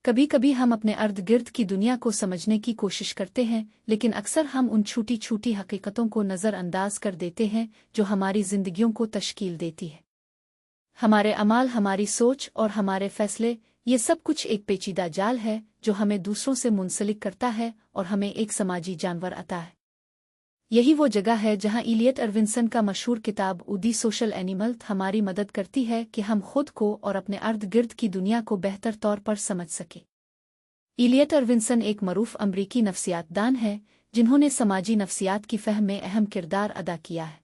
کبھی کبھی ہم اپنے ارد گرد کی دنیا کو سمجھنے کی کوشش کرتے ہیں، لیکن اکثر ہم ان چھوٹی چھوٹی حقیقتوں کو نظر انداز کر دیتے ہیں جو ہماری زندگیوں کو تشکیل دیتی ہے۔ ہمارے اعمال، ہماری سوچ اور ہمارے فیصلے، یہ سب کچھ ایک پیچیدہ جال ہے جو ہمیں دوسروں سے منسلک کرتا ہے اور ہمیں ایک سماجی جانور عطا ہے۔ یہی وہ جگہ ہے جہاں ایلیٹ ارونسن کا مشہور کتاب دی سوشل اینیمل ہماری مدد کرتی ہے کہ ہم خود کو اور اپنے ارد گرد کی دنیا کو بہتر طور پر سمجھ سکیں۔ ایلیٹ ارونسن ایک معروف امریکی نفسیات دان ہے جنہوں نے سماجی نفسیات کی فہم میں اہم کردار ادا کیا ہے۔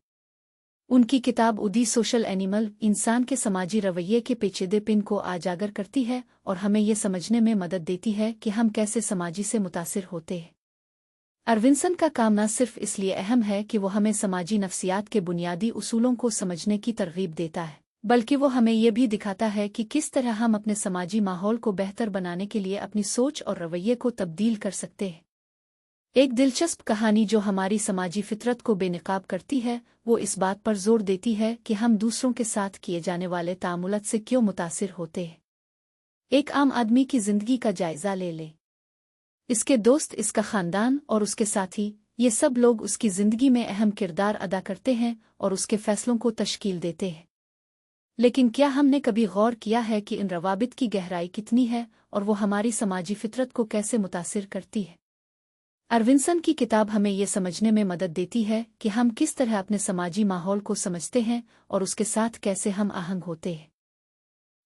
ان کی کتاب دی سوشل اینیمل انسان کے سماجی رویے کے پیچیدے پن کو اجاگر کرتی ہے اور ہمیں یہ سمجھنے میں مدد دیتی ہے کہ ہم کیسے سماجی سے متاثر ہوتے ہیں۔ ارونسن کا کام نہ صرف اس لیے اہم ہے کہ وہ ہمیں سماجی نفسیات کے بنیادی اصولوں کو سمجھنے کی ترغیب دیتا ہے، بلکہ وہ ہمیں یہ بھی دکھاتا ہے کہ کس طرح ہم اپنے سماجی ماحول کو بہتر بنانے کے لیے اپنی سوچ اور رویے کو تبدیل کر سکتے ہیں۔ ایک دلچسپ کہانی جو ہماری سماجی فطرت کو بے نقاب کرتی ہے، وہ اس بات پر زور دیتی ہے کہ ہم دوسروں کے ساتھ کیے جانے والے تعاملات سے کیوں متاثر ہوتے ہیں۔ ایک عام آدمی کی زندگی کا جائزہ لے لیں۔ اس کے دوست، اس کا خاندان اور اس کے ساتھی، یہ سب لوگ اس کی زندگی میں اہم کردار ادا کرتے ہیں اور اس کے فیصلوں کو تشکیل دیتے ہیں۔ لیکن کیا ہم نے کبھی غور کیا ہے کہ ان روابط کی گہرائی کتنی ہے اور وہ ہماری سماجی فطرت کو کیسے متاثر کرتی ہے؟ ارونسن کی کتاب ہمیں یہ سمجھنے میں مدد دیتی ہے کہ ہم کس طرح اپنے سماجی ماحول کو سمجھتے ہیں اور اس کے ساتھ کیسے ہم آہنگ ہوتے ہیں۔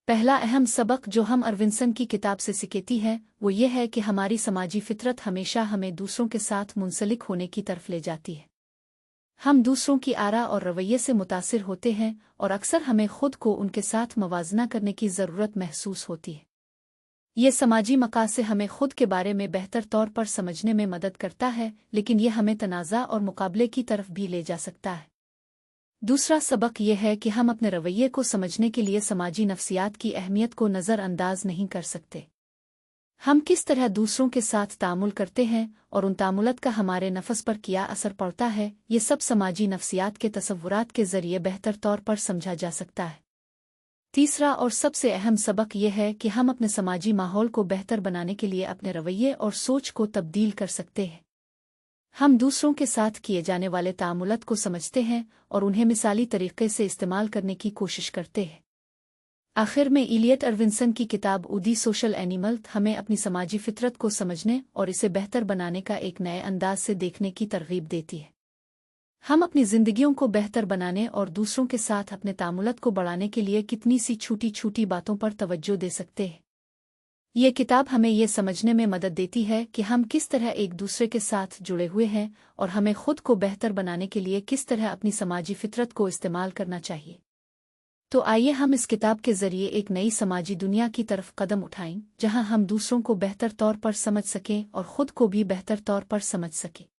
پہلا اہم سبق جو ہم ارونسن کی کتاب سے سیکھتی ہے وہ یہ ہے کہ ہماری سماجی فطرت ہمیشہ ہمیں دوسروں کے ساتھ منسلک ہونے کی طرف لے جاتی ہے۔ ہم دوسروں کی آرا اور رویے سے متاثر ہوتے ہیں اور اکثر ہمیں خود کو ان کے ساتھ موازنہ کرنے کی ضرورت محسوس ہوتی ہے۔ یہ سماجی مقاصد سے ہمیں خود کے بارے میں بہتر طور پر سمجھنے میں مدد کرتا ہے، لیکن یہ ہمیں تنازع اور مقابلے کی طرف بھی لے جا سکتا ہے۔ دوسرا سبق یہ ہے کہ ہم اپنے رویے کو سمجھنے کے لیے سماجی نفسیات کی اہمیت کو نظر انداز نہیں کر سکتے۔ ہم کس طرح دوسروں کے ساتھ تعامل کرتے ہیں اور ان تعاملات کا ہمارے نفس پر کیا اثر پڑتا ہے، یہ سب سماجی نفسیات کے تصورات کے ذریعے بہتر طور پر سمجھا جا سکتا ہے۔ تیسرا اور سب سے اہم سبق یہ ہے کہ ہم اپنے سماجی ماحول کو بہتر بنانے کے لیے اپنے رویے اور سوچ کو تبدیل کر سکتے ہیں۔ ہم دوسروں کے ساتھ کیے جانے والے تعاملات کو سمجھتے ہیں اور انہیں مثالی طریقے سے استعمال کرنے کی کوشش کرتے ہیں۔ آخر میں ایلیٹ ارونسن کی کتاب دی سوشل اینیمل ہمیں اپنی سماجی فطرت کو سمجھنے اور اسے بہتر بنانے کا ایک نئے انداز سے دیکھنے کی ترغیب دیتی ہے۔ ہم اپنی زندگیوں کو بہتر بنانے اور دوسروں کے ساتھ اپنے تعاملات کو بڑھانے کے لیے کتنی سی چھوٹی چھوٹی باتوں پر توجہ دے سکتے ہیں۔ یہ کتاب ہمیں یہ سمجھنے میں مدد دیتی ہے کہ ہم کس طرح ایک دوسرے کے ساتھ جڑے ہوئے ہیں اور ہمیں خود کو بہتر بنانے کے لیے کس طرح اپنی سماجی فطرت کو استعمال کرنا چاہیے۔ تو آئیے ہم اس کتاب کے ذریعے ایک نئی سماجی دنیا کی طرف قدم اٹھائیں، جہاں ہم دوسروں کو بہتر طور پر سمجھ سکیں اور خود کو بھی بہتر طور پر سمجھ سکیں۔